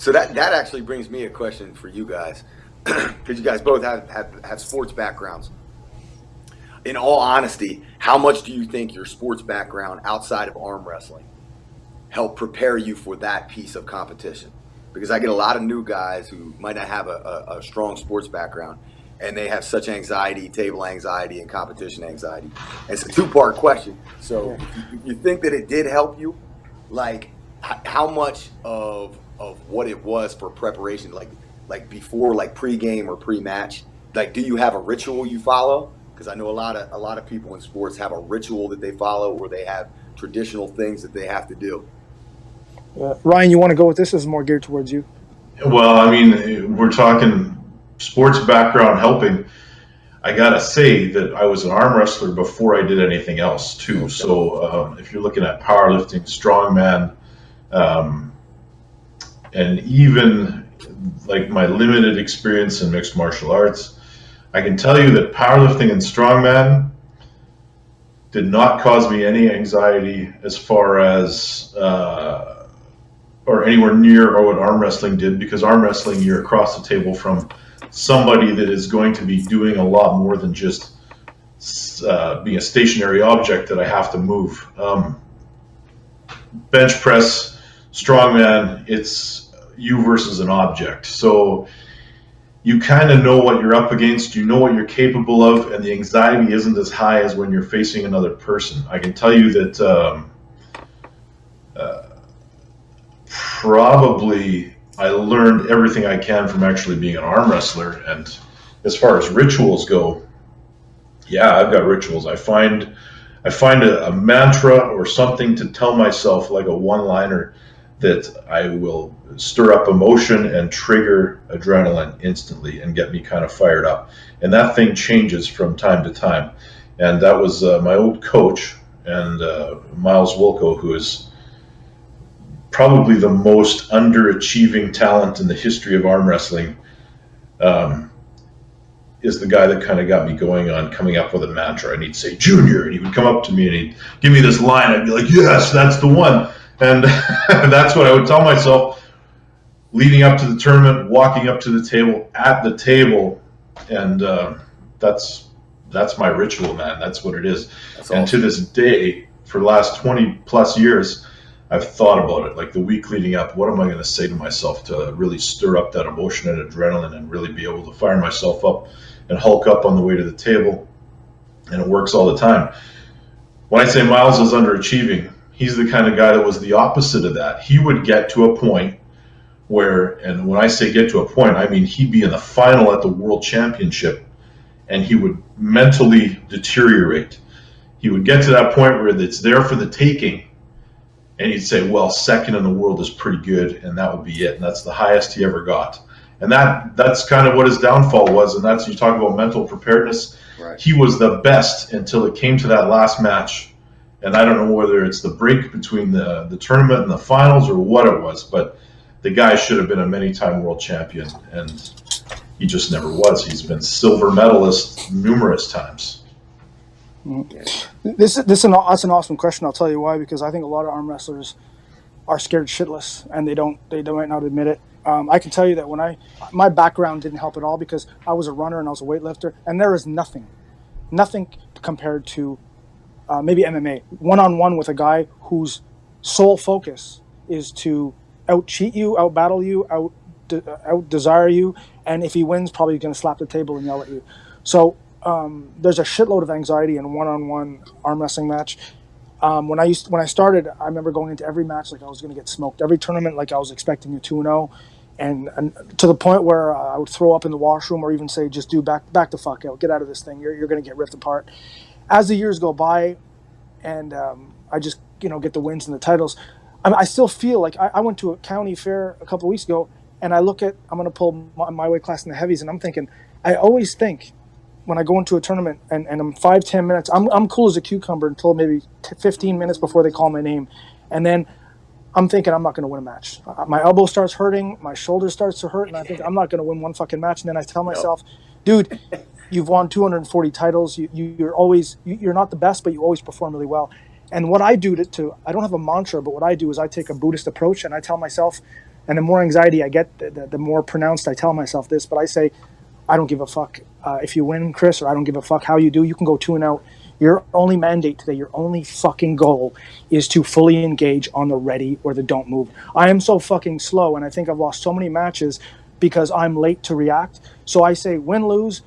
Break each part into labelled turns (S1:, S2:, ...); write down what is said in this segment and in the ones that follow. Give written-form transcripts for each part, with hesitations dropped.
S1: So that actually brings me a question for you guys, because you guys both have sports backgrounds. In all honesty, how much do you think your sports background outside of arm wrestling helped prepare you for that piece of competition? Because I get a lot of new guys who might not have a strong sports background, and they have such anxiety, table anxiety, and competition anxiety. And it's a two-part question. So if you think that it did help you, like how much of what it was for preparation, like before, like pre-game or pre-match, like do you have a ritual you follow? Because I know a lot of people in sports have a ritual that they follow, or they have traditional things that they have to do.
S2: Ryan, you want to go with this? This is more geared towards you.
S3: Well, I mean, we're talking sports background helping. I gotta say that I was an arm wrestler before I did anything else too. Okay. So if you're looking at powerlifting, strongman, and even like my limited experience in mixed martial arts, I can tell you that powerlifting and strongman did not cause me any anxiety as far as or anywhere near or what arm wrestling did, because arm wrestling, you're across the table from somebody that is going to be doing a lot more than just being a stationary object that I have to move. Bench press, strongman, it's you versus an object. So you kind of know what you're up against, you know what you're capable of, and the anxiety isn't as high as when you're facing another person. I can tell you that probably I learned everything I can from actually being an arm wrestler. And as far as rituals go, yeah, I've got rituals. I find a mantra or something to tell myself, like a one-liner, that I will stir up emotion and trigger adrenaline instantly and get me kind of fired up. And that thing changes from time to time. And that was my old coach, and Miles Wilco, who is probably the most underachieving talent in the history of arm wrestling, is the guy that kind of got me going on coming up with a mantra. And he'd say, "Junior," and he would come up to me and he'd give me this line. I'd be like, "Yes, that's the one." And that's what I would tell myself leading up to the tournament, walking up to the table, at the table. And that's my ritual, man. That's what it is. That's and awesome. To this day, for the last 20 plus years, I've thought about it. Like the week leading up, what am I going to say to myself to really stir up that emotion and adrenaline and really be able to fire myself up and hulk up on the way to the table? And it works all the time. When I say Miles is underachieving, he's the kind of guy that was the opposite of that. He would get to a point where, and when I say get to a point, I mean he'd be in the final at the World Championship and he would mentally deteriorate. He would get to that point where it's there for the taking, and he'd say, well, second in the world is pretty good, and that would be it. And that's the highest he ever got. And that's kind of what his downfall was. And that's, you talk about mental preparedness. Right. He was the best until it came to that last match. And I don't know whether it's the break between the tournament and the finals or what it was, but the guy should have been a many-time world champion, and he just never was. He's been silver medalist numerous times.
S2: That's an awesome question. I'll tell you why, because I think a lot of arm wrestlers are scared shitless, and they might not admit it. I can tell you that my background didn't help at all, because I was a runner and I was a weightlifter, and there is nothing compared to maybe MMA, one-on-one with a guy whose sole focus is to out-cheat you, out-battle you, out-desire you, and if he wins, probably going to slap the table and yell at you. So there's a shitload of anxiety in a one-on-one arm wrestling match. When I started, I remember going into every match like I was going to get smoked. Every tournament like I was expecting a 2-0, and to the point where I would throw up in the washroom, or even say, just do back the fuck out, get out of this thing. You're going to get ripped apart. As the years go by, and I just get the wins and the titles, I still feel like I went to a county fair a couple of weeks ago, and I'm going to pull my weight class in the heavies, and I'm thinking, I always think, when I go into a tournament and I'm 5-10 minutes, I'm cool as a cucumber until maybe 15 minutes before they call my name. And then I'm thinking I'm not going to win a match. My elbow starts hurting, my shoulder starts to hurt, and I think I'm not going to win one fucking match. And then I tell myself, dude, you've won 240 titles. You're not the best, but you always perform really well. And what I do I don't have a mantra, but what I do is I take a Buddhist approach, and I tell myself, And the more anxiety I get, the more pronounced I tell myself this. But I say, I don't give a fuck if you win, Chris, or I don't give a fuck how you do. You can go 2-0. Your only mandate today, your only fucking goal is to fully engage on the ready or the don't move. I am so fucking slow, and I think I've lost so many matches because I'm late to react. So I say, win, lose,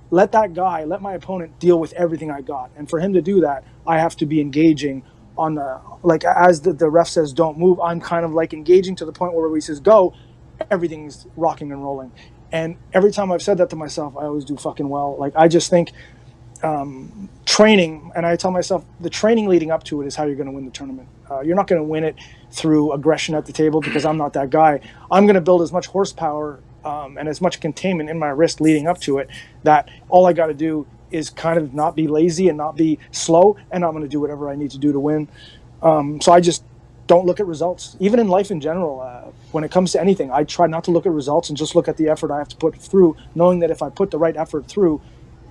S2: let my opponent deal with everything I got. And for him to do that, I have to be engaging on the, like, as the ref says, don't move, I'm kind of like engaging to the point where he says, go, everything's rocking and rolling. And every time I've said that to myself, I always do fucking well. Like, I just think training, and I tell myself, the training leading up to it is how you're going to win the tournament. You're not going to win it through aggression at the table, because I'm not that guy. I'm going to build as much horsepower and as much containment in my wrist leading up to it, that all I got to do is kind of not be lazy and not be slow, and I'm going to do whatever I need to do to win. So I just don't look at results. Even in life in general, when it comes to anything, I try not to look at results and just look at the effort I have to put through, knowing that if I put the right effort through,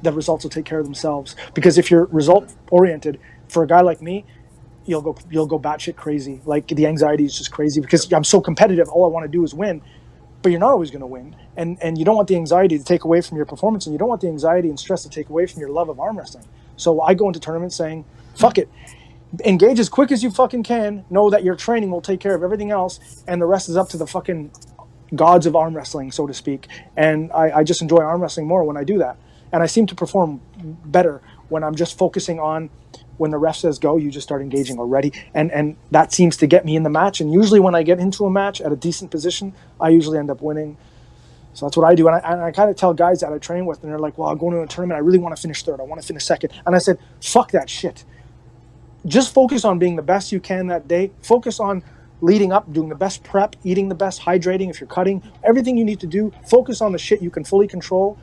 S2: the results will take care of themselves. Because if you're result oriented, for a guy like me, you'll go batshit crazy. Like, the anxiety is just crazy because I'm so competitive. All I want to do is win, but you're not always going to win. And you don't want the anxiety to take away from your performance, and you don't want the anxiety and stress to take away from your love of arm wrestling. So I go into tournaments saying, fuck it. Engage as quick as you fucking can. Know that your training will take care of everything else, and the rest is up to the fucking gods of arm wrestling, so to speak. And I just enjoy arm wrestling more when I do that. And I seem to perform better when I'm just focusing on, when the ref says go, you just start engaging already. And that seems to get me in the match. And usually when I get into a match at a decent position, I usually end up winning. So that's what I do. And I kind of tell guys that I train with, and they're like, well, I'm going to a tournament, I really want to finish third, I want to finish second. And I said, fuck that shit. Just focus on being the best you can that day. Focus on leading up, doing the best prep, eating the best, hydrating if you're cutting, everything you need to do. Focus on the shit you can fully control.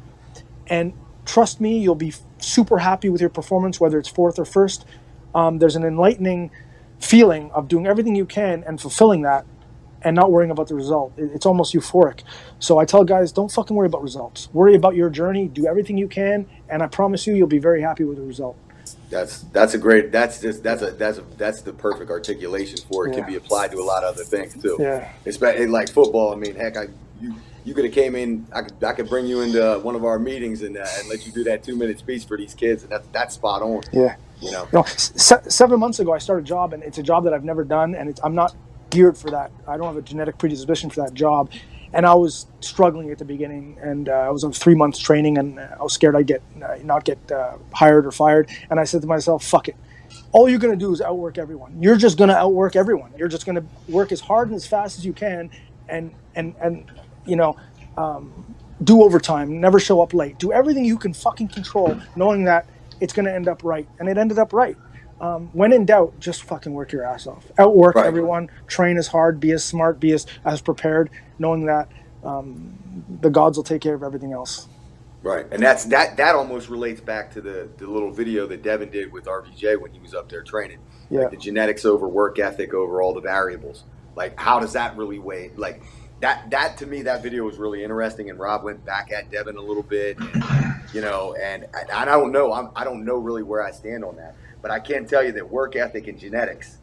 S2: And trust me, you'll be super happy with your performance, whether it's fourth or first. There's an enlightening feeling of doing everything you can and fulfilling that and not worrying about the result. It's almost euphoric. So I tell guys, don't fucking worry about results. Worry about your journey. Do everything you can, and I promise you, you'll be very happy with the result.
S1: That's the perfect articulation for it. Can be applied to a lot of other things too.
S2: Yeah.
S1: Especially like football. I mean, heck, you could have came in. I could bring you into one of our meetings and let you do that 2-minute speech for these kids, and that's spot on.
S2: Yeah.
S1: You know.
S2: 7 months ago, I started a job, and it's a job that I've never done, and I'm not geared for that. I don't have a genetic predisposition for that job, and I was struggling at the beginning, and I was on 3 months training, and I was scared I'd not get hired or fired. And I said to myself, fuck it. All you're going to do is outwork everyone. You're just going to outwork everyone. You're just going to work as hard and as fast as you can, and do overtime, never show up late. Do everything you can fucking control, knowing that it's going to end up right. And it ended up right. When in doubt, just fucking work your ass off. Outwork everyone, train as hard, be as smart, be as prepared, knowing that the gods will take care of everything else.
S1: Right, and that almost relates back to the little video that Devin did with RVJ when he was up there training.
S2: Yeah.
S1: Like the genetics over work ethic over all the variables. Like, how does that really weigh? Like, that to me, that video was really interesting, and Rob went back at Devin a little bit, and, and I don't know. I don't know really where I stand on that, but I can tell you that work ethic and genetics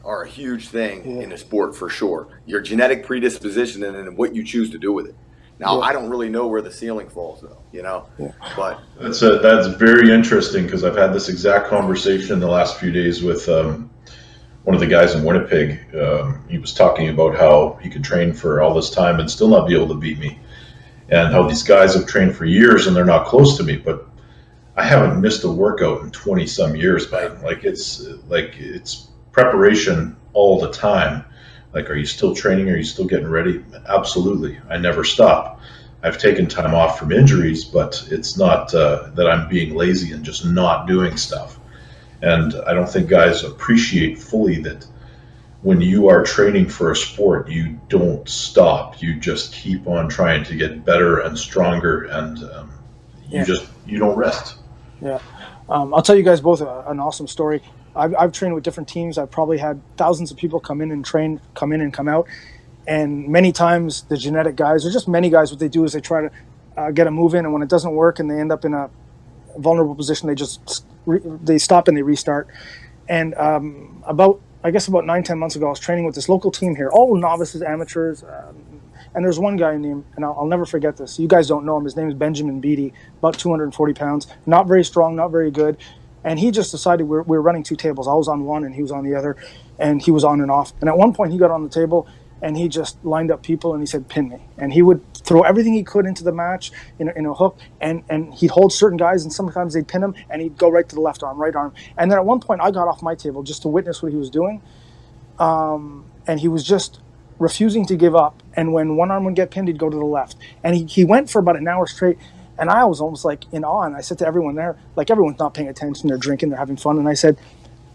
S1: are a huge thing in the sport for sure. Your genetic predisposition and then what you choose to do with it. Now, I don't really know where the ceiling falls, though, but
S3: that's very interesting, because I've had this exact conversation the last few days with one of the guys in Winnipeg. He was talking about how he could train for all this time and still not be able to beat me, and how these guys have trained for years and they're not close to me, but I haven't missed a workout in 20 some years, man. Like, it's preparation all the time. Like, are you still training? Are you still getting ready? Absolutely. I never stop. I've taken time off from injuries, but it's not that I'm being lazy and just not doing stuff. And I don't think guys appreciate fully that when you are training for a sport, you don't stop. You just keep on trying to get better and stronger, and you don't rest.
S2: Yeah. I'll tell you guys both an awesome story. I've trained with different teams. I've probably had thousands of people come in and come out. And many times the genetic guys, or just many guys, what they do is they try to get a move in, and when it doesn't work and they end up in a vulnerable position, they stop and they restart. And about I guess about 9-10 months ago, I was training with this local team here, all novices, amateurs. And there's one guy named, and I'll never forget this. You guys don't know him. His name is Benjamin Beatty, about 240 pounds, not very strong, not very good. And he just decided we were running two tables. I was on one and he was on the other, and he was on and off. And at one point he got on the table and he just lined up people and he said, pin me. And he would throw everything he could into the match in a hook, and he'd hold certain guys, and sometimes they'd pin him and he'd go right to the left arm, right arm. And then at one point I got off my table just to witness what he was doing. And he was just refusing to give up. And when one arm would get pinned, he'd go to the left. And he went for about an hour straight. And I was almost like in awe. And I said to everyone there, like everyone's not paying attention, they're drinking, they're having fun. And I said,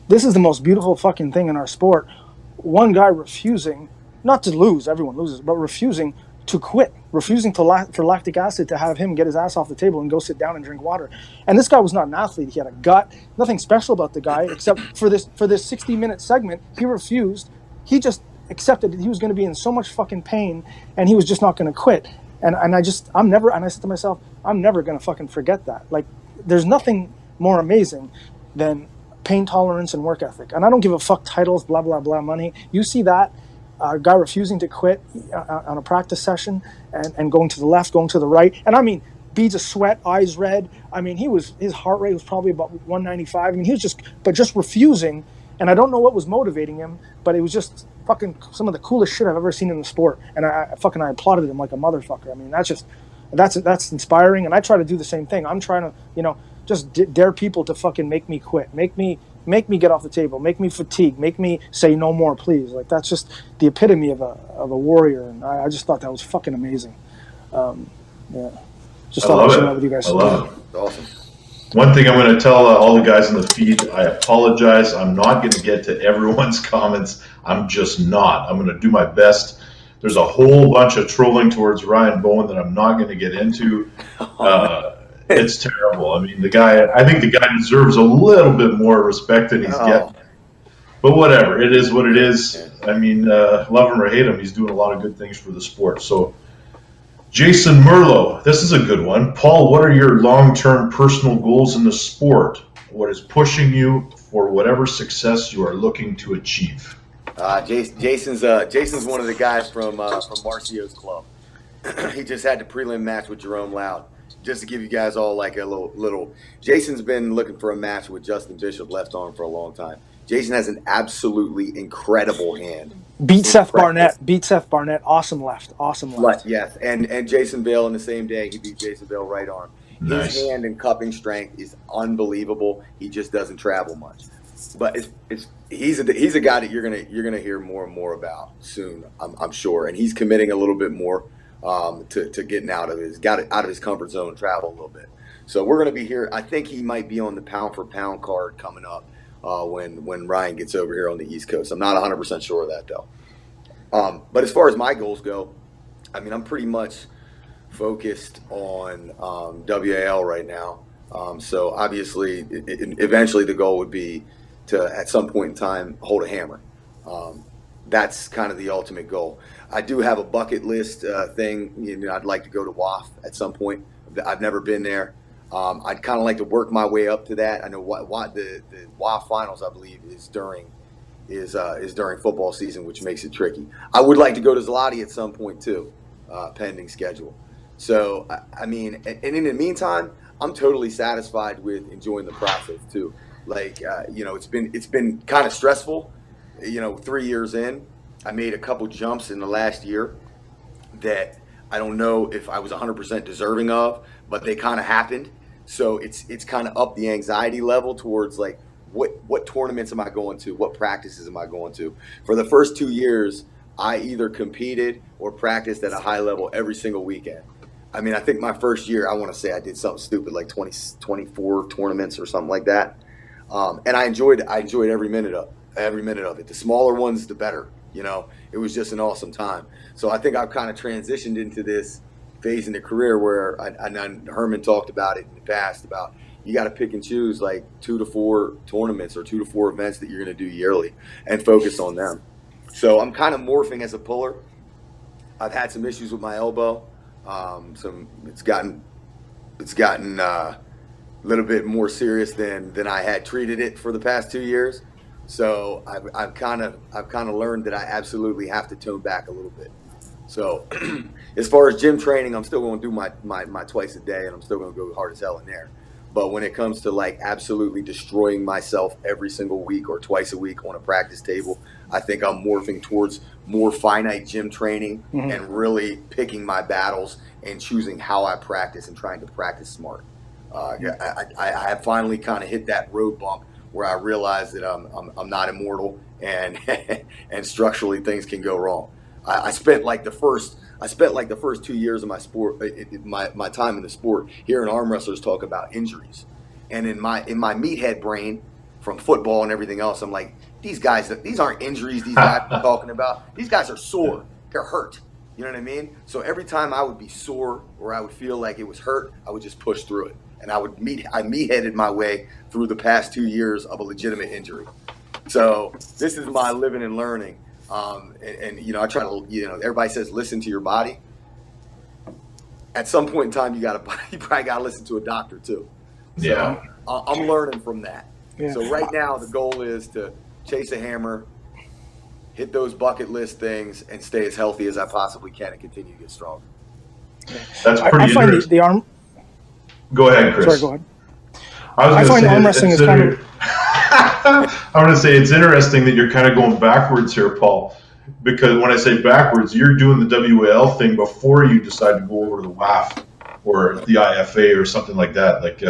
S2: this is the most beautiful fucking thing in our sport. One guy refusing, not to lose, everyone loses, but refusing to quit, refusing for lactic acid to have him get his ass off the table and go sit down and drink water. And this guy was not an athlete. He had a gut, nothing special about the guy, except for this 60-minute segment, he refused. He just accepted that he was going to be in so much fucking pain and he was just not going to quit. And I said to myself, I'm never going to fucking forget that. Like, there's nothing more amazing than pain tolerance and work ethic. And I don't give a fuck titles, blah, blah, blah, money. You see that guy refusing to quit on a practice session and going to the left, going to the right. And I mean, beads of sweat, eyes red. I mean, his heart rate was probably about 195. I mean, he was just refusing. And I don't know what was motivating him, but it was just fucking some of the coolest shit I've ever seen in the sport. And I applauded him like a motherfucker. I mean, that's inspiring. And I try to do the same thing. I'm trying to, just dare people to fucking make me quit, make me get off the table, make me fatigue, make me say no more, please. Like, that's just the epitome of a warrior. And I just thought that was fucking amazing. Yeah. Just thought I'd share that with you guys.
S3: I love it.
S1: It's awesome.
S3: One thing I'm going to tell all the guys in the feed, I apologize. I'm not going to get to everyone's comments. I'm just not. I'm going to do my best. There's a whole bunch of trolling towards Ryan Bowen that I'm not going to get into. It's terrible. I mean, I think the guy deserves a little bit more respect than he's getting. But whatever. It is what it is. I mean, love him or hate him, he's doing a lot of good things for the sport. So, Jason Merlo, this is a good one. Paul, what are your long-term personal goals in the sport? What is pushing you for whatever success you are looking to achieve?
S1: Jason's one of the guys from Marcio's club. He just had the prelim match with Jerome Loud. Just to give you guys all like a little. Jason's been looking for a match with Justin Bishop left arm for a long time. Jason has an absolutely incredible hand.
S2: Beat Seth Barnett. Awesome left.
S1: Yes, and Jason Bale on the same day, he beat Jason Bale right arm. Nice. His hand and cupping strength is unbelievable. He just doesn't travel much, but he's a guy that you're gonna hear more and more about soon. I'm sure, and he's committing a little bit more to getting out of his comfort zone, travel a little bit. So we're gonna be here. I think he might be on the pound for pound card coming up. When Ryan gets over here on the East Coast. I'm not 100% sure of that, though. But as far as my goals go, I mean, I'm pretty much focused on WAL right now. So obviously, eventually the goal would be to, at some point in time, hold a hammer. That's kind of the ultimate goal. I do have a bucket list thing. I'd like to go to WAF at some point. I've never been there. I'd kind of like to work my way up to that. I know what the WAF finals, I believe, is during football season, which makes it tricky. I would like to go to Zloty at some point too, pending schedule. So I mean, and in the meantime, I'm totally satisfied with enjoying the process too. Like it's been kind of stressful. 3 years in, I made a couple jumps in the last year that I don't know if I was 100% deserving of, but they kind of happened. So it's kind of up the anxiety level towards like what tournaments am I going to? What practices am I going to? For the first 2 years, I either competed or practiced at a high level every single weekend. I mean, I think my first year, I want to say I did something stupid like 24 tournaments or something like that. And I enjoyed every minute of it. The smaller ones, the better. It was just an awesome time. So I think I've kind of transitioned into this phase in the career where Herman talked about it in the past about you got to pick and choose like 2 to 4 tournaments or 2 to 4 events that you're going to do yearly and focus on them. So I'm kind of morphing as a puller. I've had some issues with my elbow. It's gotten a little bit more serious than I had treated it for the past 2 years. So I've kind of learned that I absolutely have to tone back a little bit. So as far as gym training, I'm still going to do my twice a day, and I'm still going to go hard as hell in there. But when it comes to like absolutely destroying myself every single week or twice a week on a practice table, I think I'm morphing towards more finite gym training and really picking my battles and choosing how I practice and trying to practice smart. I have finally kind of hit that road bump where I realize that I'm not immortal and and structurally things can go wrong. I spent like the first 2 years of my sport, my time in the sport, hearing arm wrestlers talk about injuries, and in my meathead brain from football and everything else, I'm like, these aren't injuries. These guys are talking about. These guys are sore. They're hurt. You know what I mean? So every time I would be sore or I would feel like it was hurt, I would just push through it, and I meatheaded my way through the past 2 years of a legitimate injury. So this is my living and learning. And you know, I try to, everybody says, listen to your body. At some point in time, you probably got to listen to a doctor too. So
S3: Yeah.
S1: I'm learning from that.
S2: Yeah.
S1: So right now the goal is to chase a hammer, hit those bucket list things, and stay as healthy as I possibly can and continue to get stronger.
S3: That's
S2: I
S3: pretty
S2: find
S3: interesting.
S2: the arm.
S3: Go ahead, Chris.
S2: Sorry, go ahead.
S3: I
S2: find arm wrestling is kind of.
S3: I'm going to say it's interesting that you're kind of going backwards here, Paul, because when I say backwards, you're doing the WAL thing before you decide to go over to the WAF or the IFA or something like that. Like,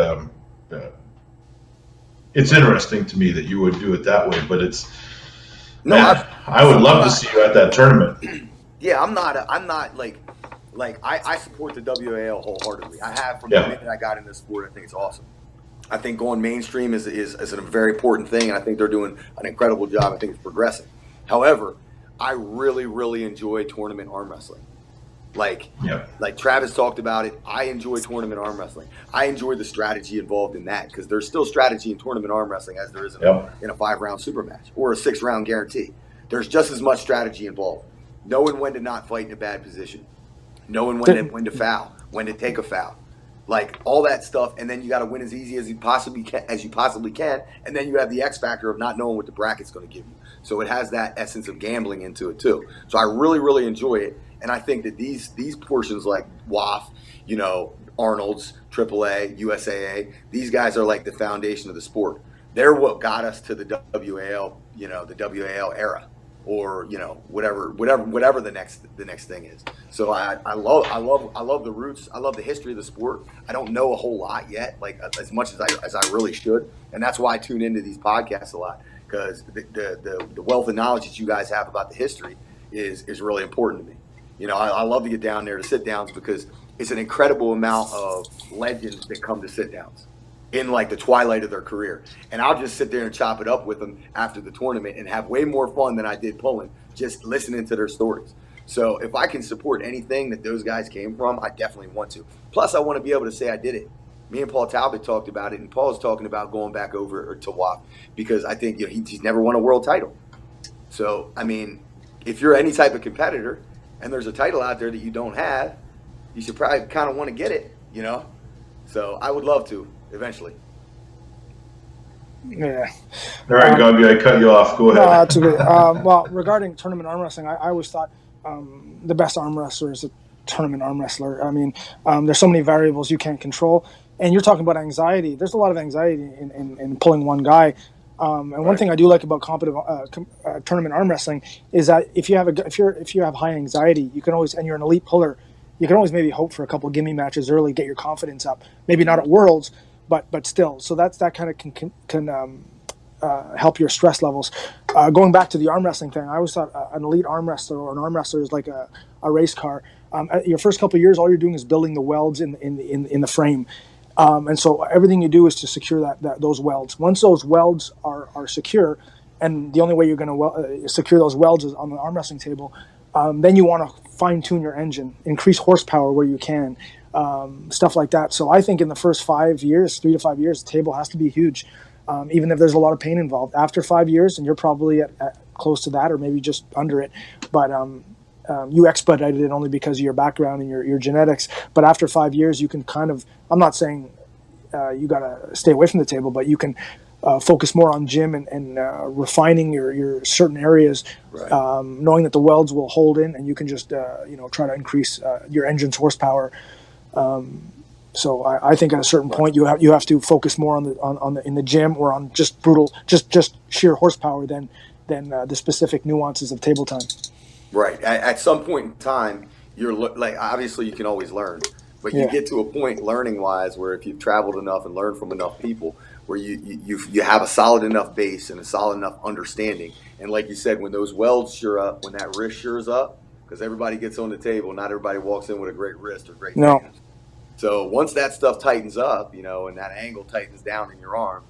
S3: it's interesting to me that you would do it that way, but it's.
S1: No,
S3: man, I would love to see you at that tournament.
S1: Yeah, I'm not like I support the WAL wholeheartedly. I have from the minute I got in this sport. I think it's awesome. I think going mainstream is a very important thing, and I think they're doing an incredible job. I think it's progressing. However, I really, really enjoy tournament arm wrestling. Like Travis talked about it, I enjoy tournament arm wrestling. I enjoy the strategy involved in that because there's still strategy in tournament arm wrestling as there is in a 5-round super match or a 6-round guarantee. There's just as much strategy involved. Knowing when to not fight in a bad position, knowing when to foul, when to take a foul. Like all that stuff, and then you got to win as easy as you possibly can, and then you have the X factor of not knowing what the bracket's going to give you. So it has that essence of gambling into it too. So I really, really enjoy it, and I think that these portions like WAF, Arnold's, AAA, USAA, these guys are like the foundation of the sport. They're what got us to the WAL, the WAL era, or whatever the next thing is. So I love the roots. I love the history of the sport. I don't know a whole lot yet, like as much as I really should, and that's why I tune into these podcasts a lot, because the wealth of knowledge that you guys have about the history is really important to me. I love to get down there to sit downs because it's an incredible amount of legends that come to sit downs in like the twilight of their career, and I'll just sit there and chop it up with them after the tournament and have way more fun than I did pulling, just listening to their stories. So if I can support anything that those guys came from, I definitely want to. Plus, I want to be able to say I did it. Me and Paul Talbot talked about it, and Paul's talking about going back over to WAP because I think he's never won a world title. So I mean, if you're any type of competitor and there's a title out there that you don't have, you should probably kind of want to get it. So I would love to. Eventually.
S2: Yeah.
S3: All right, Gabi, I cut you off. Go ahead.
S2: No, that's okay. Well, regarding tournament arm wrestling, I always thought the best arm wrestler is a tournament arm wrestler. I mean, there's so many variables you can't control. And you're talking about anxiety. There's a lot of anxiety in pulling one guy. And one thing I do like about competitive tournament arm wrestling is that if you have high anxiety, you can always, and you're an elite puller, you can always maybe hope for a couple of gimme matches early, get your confidence up. Maybe not at Worlds, but still. So that kind of can help your stress levels. Going back to the arm wrestling thing, I always thought an elite arm wrestler or an arm wrestler is like a race car. Your first couple of years, all you're doing is building the welds in the frame. And so everything you do is to secure those welds. Once those welds are secure, and the only way you're going to secure those welds is on the arm wrestling table, then you want to fine-tune your engine, increase horsepower where you can, stuff like that. So I think in the first 5 years, 3 to 5 years, the table has to be huge, even if there's a lot of pain involved. After 5 years, and you're probably at close to that or maybe just under it, but you expedited it only because of your background and your genetics. But after 5 years, you can kind of, I'm not saying you got to stay away from the table, but you can focus more on gym and refining your certain areas,
S1: Right.
S2: knowing that the welds will hold in, and you can just try to increase your engine's horsepower. So I think at a certain point you have to focus more on the in the gym or on just sheer horsepower than the specific nuances of table time.
S1: Right. At some point in time, you're like, obviously you can always learn, but you
S2: Yeah.
S1: get to a point learning wise where if you've traveled enough and learned from enough people, where you have a solid enough base and a solid enough understanding. And like you said, when those welds sure up, when that wrist sures up, because everybody gets on the table, not everybody walks in with a great wrist or great
S2: No.
S1: fingers. So once that stuff tightens up, and that angle tightens down in your arm,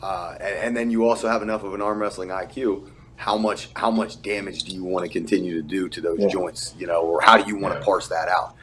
S1: and then you also have enough of an arm wrestling IQ. How much damage do you want to continue to do to those
S2: Yeah.
S1: joints, or how do you want to parse that out?